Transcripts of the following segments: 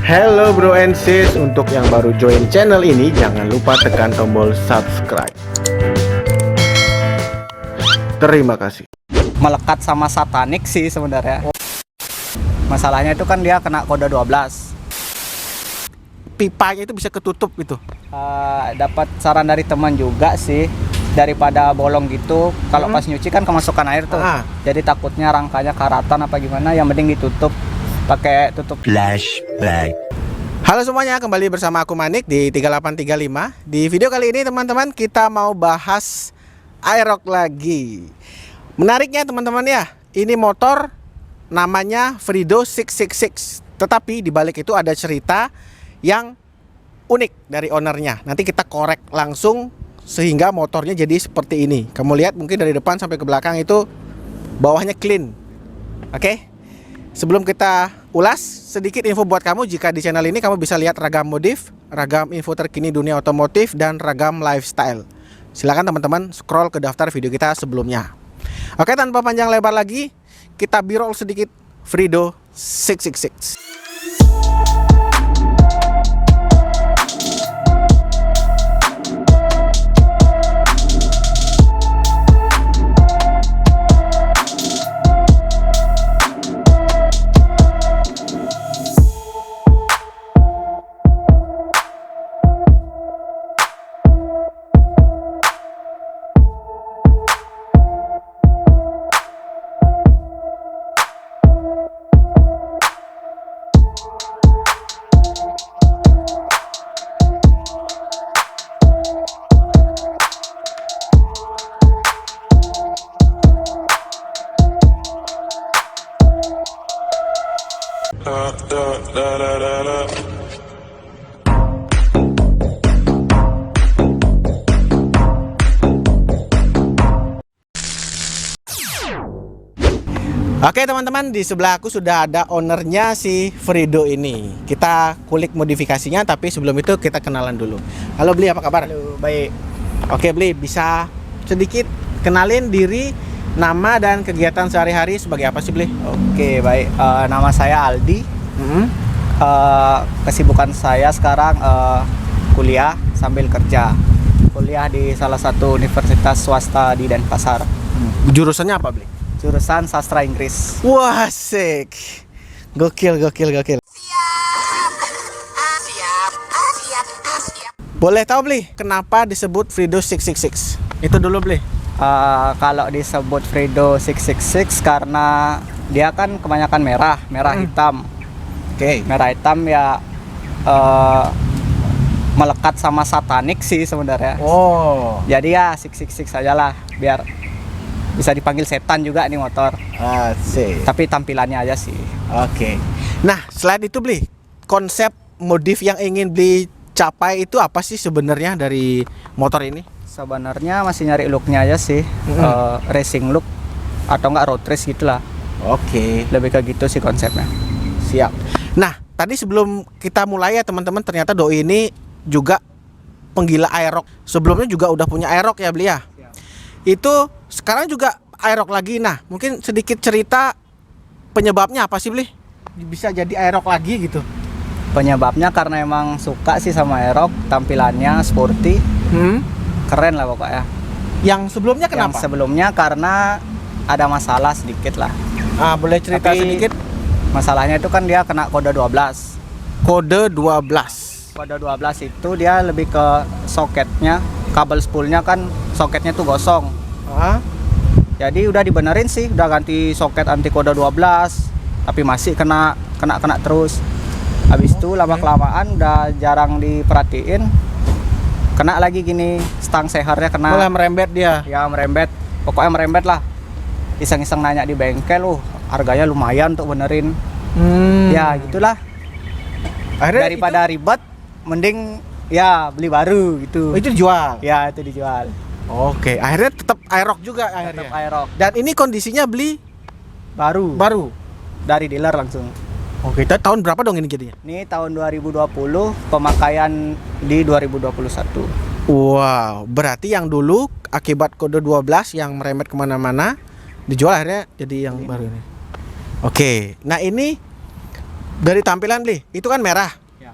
Hello bro and sis, untuk yang baru join channel ini jangan lupa tekan tombol subscribe. Terima kasih. Melekat sama satanik sih sebenarnya. Masalahnya itu kan dia kena kode 12. Pipanya itu bisa ketutup gitu. Dapat saran dari teman juga sih, daripada bolong gitu. Kalau pas nyuci kan kemasukan air tuh. Jadi takutnya rangkanya karatan apa gimana, yang mending ditutup pakai tutup Flashback. Halo semuanya, kembali bersama aku Manik di 3835. Di video kali ini teman-teman kita mau bahas Aerox lagi. Menariknya teman-teman ya, ini motor namanya Fredo 666. Tetapi di balik itu ada cerita yang unik dari ownernya. Nanti kita korek langsung sehingga motornya jadi seperti ini. Kamu lihat mungkin dari depan sampai ke belakang itu bawahnya clean. Oke? Sebelum kita ulas, sedikit info buat kamu. Jika di channel ini kamu bisa lihat ragam modif, ragam info terkini dunia otomotif, dan ragam lifestyle. Silakan teman-teman scroll ke daftar video kita sebelumnya. Oke, tanpa panjang lebar lagi, kita b-roll sedikit Fredo 666. Oke teman-teman, di sebelah aku sudah ada ownernya si Fredo ini. Kita kulik modifikasinya, tapi sebelum itu kita kenalan dulu. Halo Bli, apa kabar? Halo, baik. Oke Bli, bisa sedikit kenalin diri, nama dan kegiatan sehari-hari sebagai apa sih Bli? Oke, baik. Nama saya Aldi. Kesibukan saya sekarang kuliah sambil kerja. Kuliah di salah satu universitas swasta di Denpasar. Jurusannya apa Bli? Jurusan sastra Inggris. Wah, asik. Gokil. Boleh tahu Bli, kenapa disebut Fredo 666? Itu dulu Bli. Kalau disebut Fredo 666 karena dia kan kebanyakan merah hitam. Oke. Merah hitam ya melekat sama satanik sih sebenarnya. Oh. Jadi ya 666 saja lah, biar bisa dipanggil setan juga nih motor. Asik. Tapi tampilannya aja sih. Oke. Nah, selain itu Bli, konsep modif yang ingin Bli capai itu apa sih sebenarnya dari motor ini? Sebenarnya masih nyari looknya aja sih. Racing look atau enggak road race gitulah. Oke. Lebih ke gitu sih konsepnya. Siap. Nah, tadi sebelum kita mulai ya teman-teman, ternyata Doi ini juga penggila Aerox. Sebelumnya juga udah punya Aerox ya Bli ya? Itu sekarang juga Aerox lagi. Nah, mungkin sedikit cerita penyebabnya apa sih Bli? Bisa jadi Aerox lagi gitu. Penyebabnya karena emang suka sih sama Aerox, tampilannya sporty. Keren lah pokoknya. Yang sebelumnya kenapa? Yang sebelumnya karena ada masalah sedikit lah. Boleh cerita Tapi sedikit? Masalahnya itu kan dia kena kode 12. Kode 12. Kode 12 itu dia lebih ke soketnya, kabel spoolnya kan soketnya tuh gosong. Jadi udah dibenerin sih, udah ganti soket anti kode 12, tapi masih kena terus. Habis itu lama-kelamaan udah jarang diperhatiin. Kena lagi gini, stang sehernya kena. Mulai merembet dia. Ya merembet, pokoknya merembet lah. Iseng-iseng nanya di bengkel, harganya lumayan untuk benerin. Ya gitulah. Akhirnya Daripada ribet, mending ya beli baru gitu. itu dijual. Ya itu dijual. Oke, akhirnya tetap Aerox juga akhirnya. Tetap Aerox Dan ini kondisinya beli baru dari dealer langsung. Oke, tahun berapa dong ini jadinya? Ini tahun 2020, pemakaian di 2021. Wow, berarti yang dulu akibat kode 12 yang merembet kemana-mana dijual akhirnya jadi yang baru ini. Oke, nah ini Dari tampilan Bli, itu kan merah. Ya.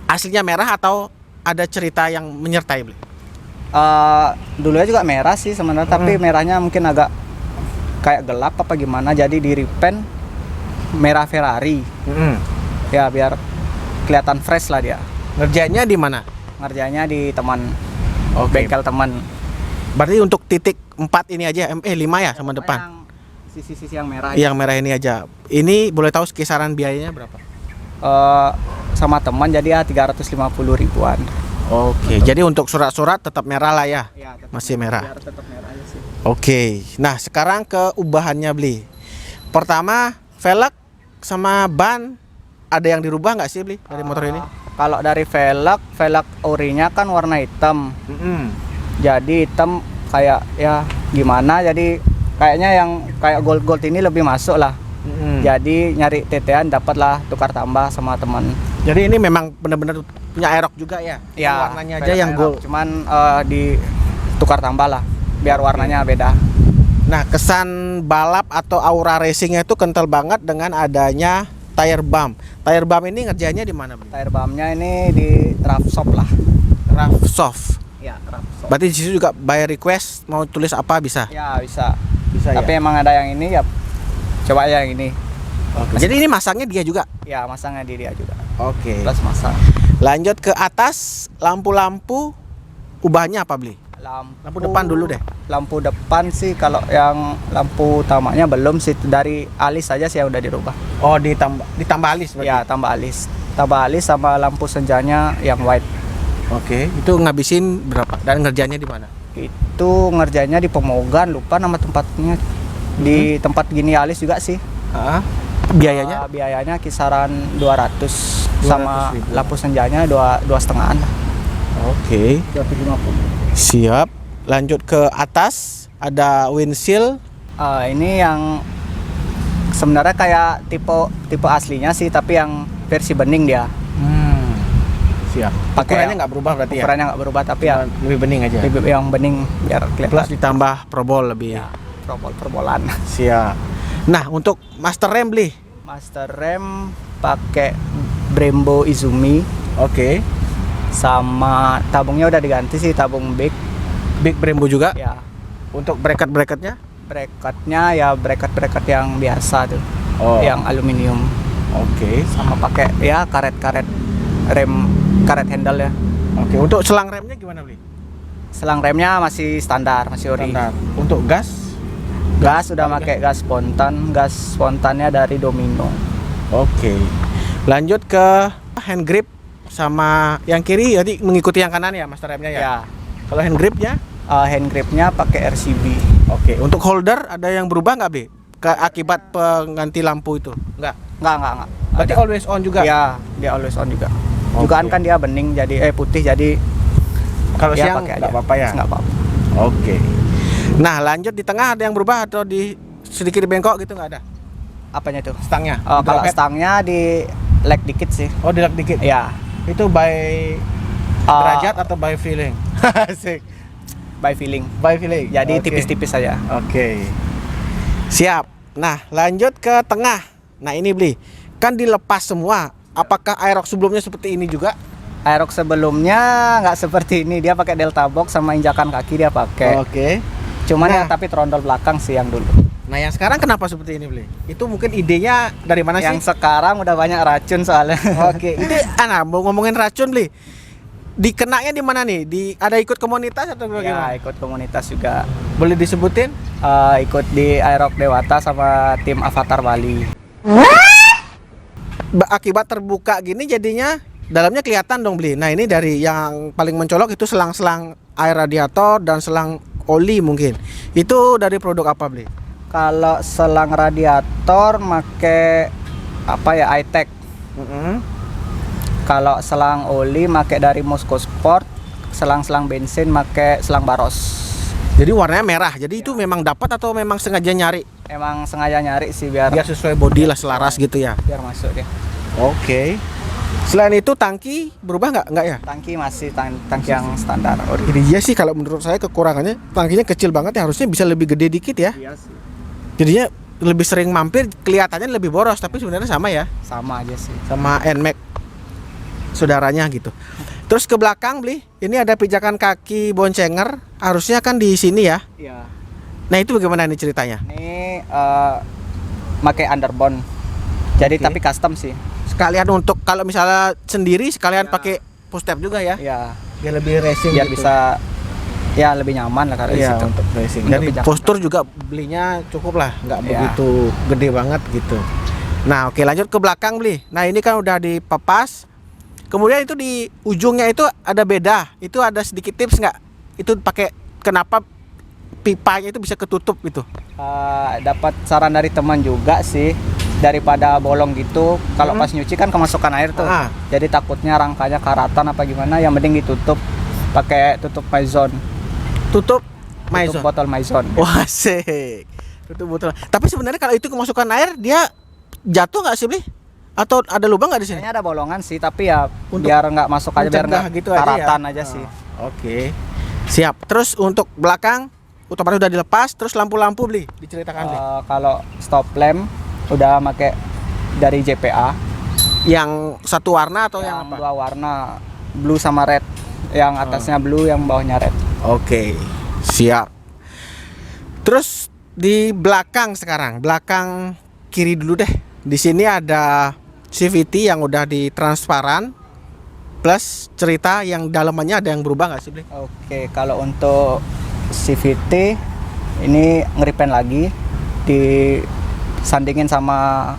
Aslinya merah atau ada cerita yang menyertai Bli? Dulunya juga merah sih sebenarnya, tapi merahnya mungkin agak kayak gelap apa gimana, jadi di repaint merah Ferrari. Ya biar kelihatan fresh lah dia. Ngerjainnya di mana? Ngerjainnya di teman, Oke. bengkel teman. Berarti untuk titik 4 ini aja, 5 ya sama depan. Yang sisi-sisi yang merah. Yang merah ini aja. Ini boleh tahu kisaran biayanya berapa? Sama teman jadi ya 350 ribuan. Oke, jadi untuk surat-surat tetap merah lah ya. Ya, tetap Masih merah. Biar tetap merah aja sih. Oke. Nah, sekarang ke ubahannya Bli. Pertama, velg sama ban ada yang dirubah nggak sih Bli dari motor ini? Kalau dari velg orinya kan warna hitam. Jadi hitam kayak ya gimana, jadi kayaknya yang kayak gold ini lebih masuk lah. Jadi nyari TT-an dapatlah tukar tambah sama teman. Jadi ini memang benar-benar punya Aerox juga ya? Ya, Warnanya aja yang gold. cuman di tukar tambah lah biar warnanya beda. Nah, kesan balap atau aura racingnya itu kental banget dengan adanya tire bump. Tire bump ini ngerjainnya di mana Bli? Tire bumpnya ini di rough shop lah. Rough soft. Ya, rough shop. Berarti di situ juga by request mau tulis apa bisa? Ya bisa. Bisa Tapi emang ada yang ini ya, coba aja yang ini. Oke. Jadi ini masangnya dia juga. Ya masangnya di dia juga. Oke. Plus masang. Lanjut ke atas, lampu-lampu ubahnya apa Bli? Lampu depan dulu deh. Lampu depan sih kalau yang lampu utamanya belum sih, dari alis saja sih yang udah dirubah. Oh, ditambah alis berarti. Ya tambah alis. Tambah alis sama lampu senjanya yang white. Oke, itu ngabisin berapa? Dan ngerjainnya di mana? Itu ngerjainnya di Pemogan, lupa nama tempatnya. Di tempat gini alis juga sih. Biayanya? Biayanya kisaran 200 sama 200.000. lampu senjanya 2,5-an lah. Oke. 250. Siap. Lanjut ke atas, ada windshield. Ini yang sebenarnya kayak tipe aslinya sih, tapi yang versi bening dia. Siap. Pakai Ukurannya yang- nggak berubah berarti ya? Ukurannya nggak berubah, tapi ya Lebih bening aja. lebih yang bening biar kelihatan. Plus ditambah probol lebih. Ya, perbolan. Siap. Nah, untuk master rem Bli. Master rem pakai Brembo Izumi, Oke. sama tabungnya udah diganti sih, tabung big. Big Brembo juga. Ya, Untuk bracket-bracketnya? bracketnya ya bracket yang biasa tuh, Oh. yang aluminium. Oke. Sama pakai ya karet rem, karet handle ya. Oke. Untuk selang remnya gimana Bli? Selang remnya masih standar, masih ori. Standar. Untuk gas? Gas udah pakai gas spontannya dari Domino. Oke. Lanjut ke hand grip sama yang kiri jadi mengikuti yang kanan ya master remnya ya. Ya, Kalau hand gripnya? hand gripnya pakai RCB. Oke. Untuk holder ada yang berubah nggak Bli? Akibat pengganti lampu itu? Nggak. Enggak. Berarti Ada. always on juga? Ya, dia always on juga. Oke. Juga kan dia bening jadi putih, jadi Kalau ya siang pakai nggak aja. apa-apa ya? Nggak apa-apa. Oke. Nah, lanjut di tengah ada yang berubah atau di sedikit bengkok gitu nggak ada? Apanya tuh? Stangnya? Kalau Drop head? stangnya di lag dikit sih. Oh, dilak dikit. Ya. Itu by derajat atau by feeling? Asik. By feeling. By feeling. Jadi Oke. tipis-tipis saja. Oke. Siap. Nah, lanjut ke tengah. Nah, ini Bli. Kan dilepas semua. Apakah Aerox sebelumnya seperti ini juga? Aerox sebelumnya nggak seperti ini, dia pakai delta box sama injakan kaki dia pakai. Oke. Cuman Nah. yang tapi trondol belakang sih yang dulu. Nah, yang sekarang kenapa seperti ini, Bli? Itu mungkin idenya dari mana Yang sih? sekarang udah banyak racun soalnya. Oke. Itu mau ngomongin racun, Bli. Dikenanya di mana nih? Ada ikut komunitas atau Ya, bagaimana? ikut komunitas juga. Boleh disebutin? Ikut di Aerox Dewata sama tim Avatar Bali. Akibat terbuka gini jadinya dalamnya kelihatan dong, Bli. Nah, ini dari yang paling mencolok itu selang-selang air radiator dan selang oli mungkin. Itu dari produk apa, Bli? Kalau selang radiator make apa ya, iTech. Kalau selang oli make dari Moscow Sport. Selang-selang bensin make selang Baros. Jadi warnanya merah. Jadi itu memang dapat atau memang sengaja nyari? Emang sengaja nyari sih biar Sesuai body lah, selaras gitu ya. biar masuk dia. Oke. Selain itu tangki berubah nggak? Nggak ya? Tangki masih tangki yang standar. Ini dia sih kalau menurut saya kekurangannya tangkinya kecil banget ya, harusnya bisa lebih gede dikit ya. Iya sih. Jadinya lebih sering mampir kelihatannya lebih boros, tapi sebenarnya sama ya, Sama aja sih. sama NMAX saudaranya gitu. Terus ke belakang beli, ini ada pijakan kaki boncenger, harusnya kan di sini ya. Iya. Nah itu bagaimana nih ceritanya? Ini pakai underbone. Jadi Oke. tapi custom sih. Sekalian untuk kalau misalnya sendiri sekalian Ya. pakai push step juga ya, Iya. biar lebih racing Biar gitu. bisa ya lebih nyaman lah kalau di Iya, situ. untuk racing. Untuk Dan pijakan. postur juga belinya cukup lah, nggak Iya. begitu gede banget gitu. Nah oke, lanjut ke belakang beli. Nah ini kan udah dipepas. Kemudian itu di ujungnya itu ada beda. Itu ada sedikit tips nggak? Itu pakai kenapa pipanya itu bisa ketutup gitu? Dapat saran dari teman juga sih, daripada bolong gitu. Kalau pas nyuci kan kemasukan air tuh. Ah. Jadi takutnya rangkanya karatan apa gimana, yang mending ditutup pakai tutup Maison. Tutup Tutup Maison. botol Maison. Wah asik. Tutup botol. Tapi sebenarnya kalau itu kemasukan air dia jatuh nggak sih beli? Atau ada lubang nggak di sini? Kayaknya ada bolongan sih, tapi ya Untuk biar nggak masuk aja, biar mencegah nggak gitu aja ya? karatan aja sih. Oke. Siap. Terus untuk belakang otomatis udah dilepas, terus lampu-lampu beli, diceritakan beli. Kalau stop lamp udah pakai dari JPA Yang satu warna atau yang yang apa? dua warna, blue sama red. Yang atasnya blue, yang bawahnya red. Oke. Siap. Terus di belakang sekarang, belakang kiri dulu deh. Di sini ada CVT yang udah di transparan plus cerita yang dalamannya ada yang berubah nggak sih beli? Oke, kalau untuk CVT ini ngeripen lagi, disandingin sama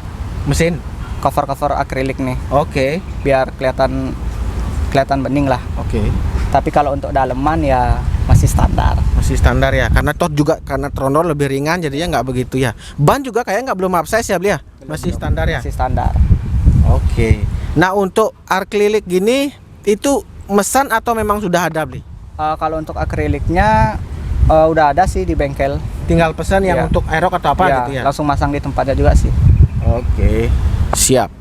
Mesin. cover-cover akrilik nih, Oke. biar kelihatan bening lah. Oke. Tapi kalau untuk daleman ya masih standar. Masih standar ya, karena toh juga karena trondol lebih ringan jadinya nggak begitu ya. Ban juga kayak nggak belum upsize ya beli ya? Masih standar ya. Masih standar. Oke. Nah untuk akrilik gini itu mesan atau memang sudah ada beli? Kalau untuk akriliknya udah ada sih di bengkel. Tinggal pesan yang Iya. untuk aerok atau apa Ya, gitu ya? langsung masang di tempatnya juga sih. Oke. Siap.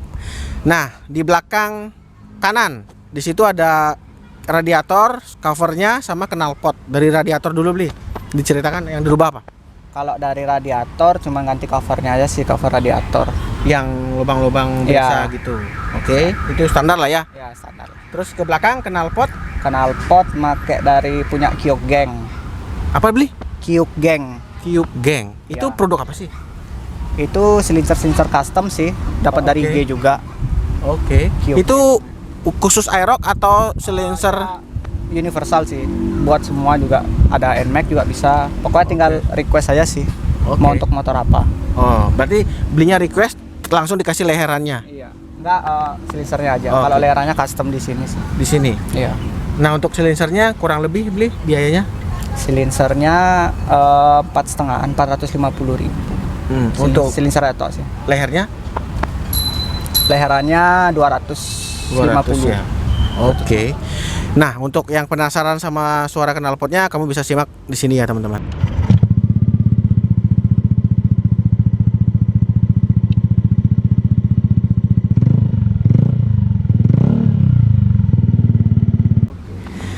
Nah di belakang kanan di situ ada radiator, covernya sama knalpot. Dari radiator dulu beli. Diceritakan yang dirubah apa? Kalau dari radiator cuma ganti covernya aja sih, cover radiator. Yang lubang-lubang biasa Iya. gitu. Oke, itu standar lah ya. Ya standar. Terus ke belakang knalpot Knalpot make dari punya Kyuk Gang. apa beli? Kyuk Gang Cube Gang. Itu Ya. produk apa sih? itu silincer custom sih, dapat dari Oke. IG juga. Oke. Cube. Itu khusus aerok atau silencer? Universal sih, buat semua juga. Ada NMAX juga bisa. Pokoknya tinggal request aja sih. Oke. Mau untuk motor apa? Oh, berarti belinya request langsung dikasih leherannya Iya. Enggak, silincernya aja. Oke. Kalau leherannya custom di sini sih. di sini. Iya. Nah, untuk silencernya kurang lebih beli biayanya? Silincernya 4,5, 450.000. Untuk silincer itu sih. lehernya Leherannya 250. ya. Oke. Nah, untuk yang penasaran sama suara knalpotnya kamu bisa simak di sini ya, teman-teman.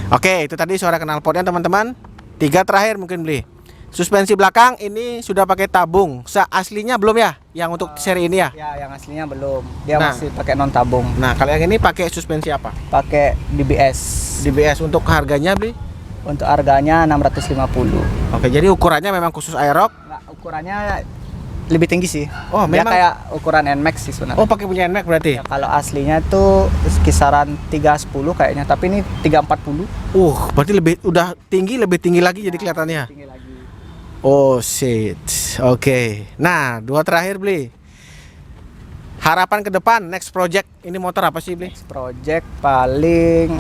Oke, itu tadi suara knalpotnya, teman-teman. 3 terakhir mungkin beli. Suspensi belakang ini sudah pakai tabung. Aslinya belum ya? Yang untuk seri ini ya? Ya, yang aslinya belum. Dia Nah. masih pakai non tabung. Nah, kalau yang ini pakai suspensi apa? Pakai DBS. DBS. Untuk harganya beli? Untuk harganya 650. Oke, jadi ukurannya memang khusus aerok. Nah, ukurannya lebih tinggi sih. Oh, Dia memang. kayak ukuran NMAX sih sebenarnya. Oh, pakai punya NMAX berarti? Ya, kalau aslinya tuh kisaran 310 kayaknya, tapi ini 340. Berarti lebih tinggi lagi jadi kelihatannya. Tinggi lagi. Oh shit. Oke. Nah, 2 terakhir beli. Harapan ke depan next project ini motor apa sih beli? Project paling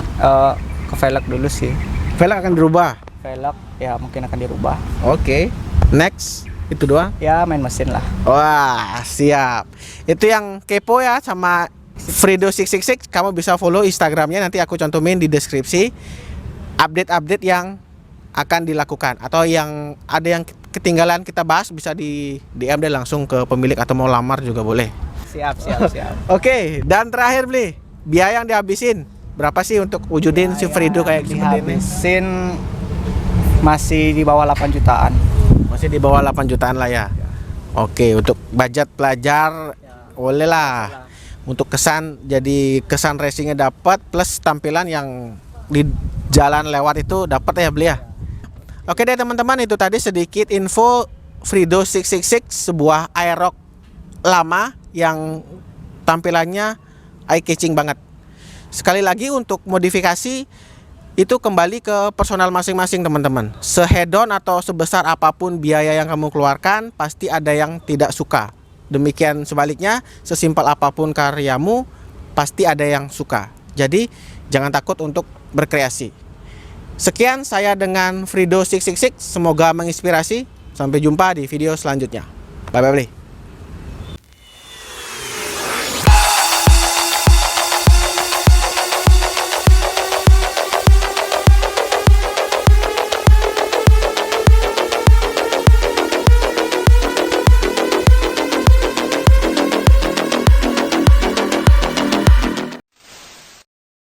ke velg dulu sih. Velg akan dirubah. Velg ya mungkin akan dirubah. Oke. Next itu doang. Ya main mesin lah. Wah, siap. Itu yang kepo ya sama Fredo666, kamu bisa follow Instagramnya, nanti aku cantumin di deskripsi. Update-update yang akan dilakukan atau yang ada yang ketinggalan kita bahas bisa di DM deh langsung ke pemilik atau mau lamar juga boleh. Siap. Oke, dan terakhir beli biaya yang dihabisin berapa sih untuk wujudin si Fredo kayak seperti ini? Dihabisin masih di bawah 8 jutaan. Masih di bawah 8 jutaan lah ya. Oke, untuk budget pelajar boleh lah. Untuk kesan, jadi kesan racingnya dapat plus tampilan yang di jalan lewat itu dapat ya beli ya. Oke deh teman-teman, itu tadi sedikit info Fredo 666, sebuah Aerox lama yang tampilannya eye catching banget. Sekali lagi untuk modifikasi itu kembali ke personal masing-masing teman-teman. Sehedon atau sebesar apapun biaya yang kamu keluarkan, pasti ada yang tidak suka. Demikian sebaliknya, sesimpel apapun karyamu, pasti ada yang suka. Jadi jangan takut untuk berkreasi. Sekian saya dengan Fredo 666, semoga menginspirasi. Sampai jumpa di video selanjutnya. Bye bye beli.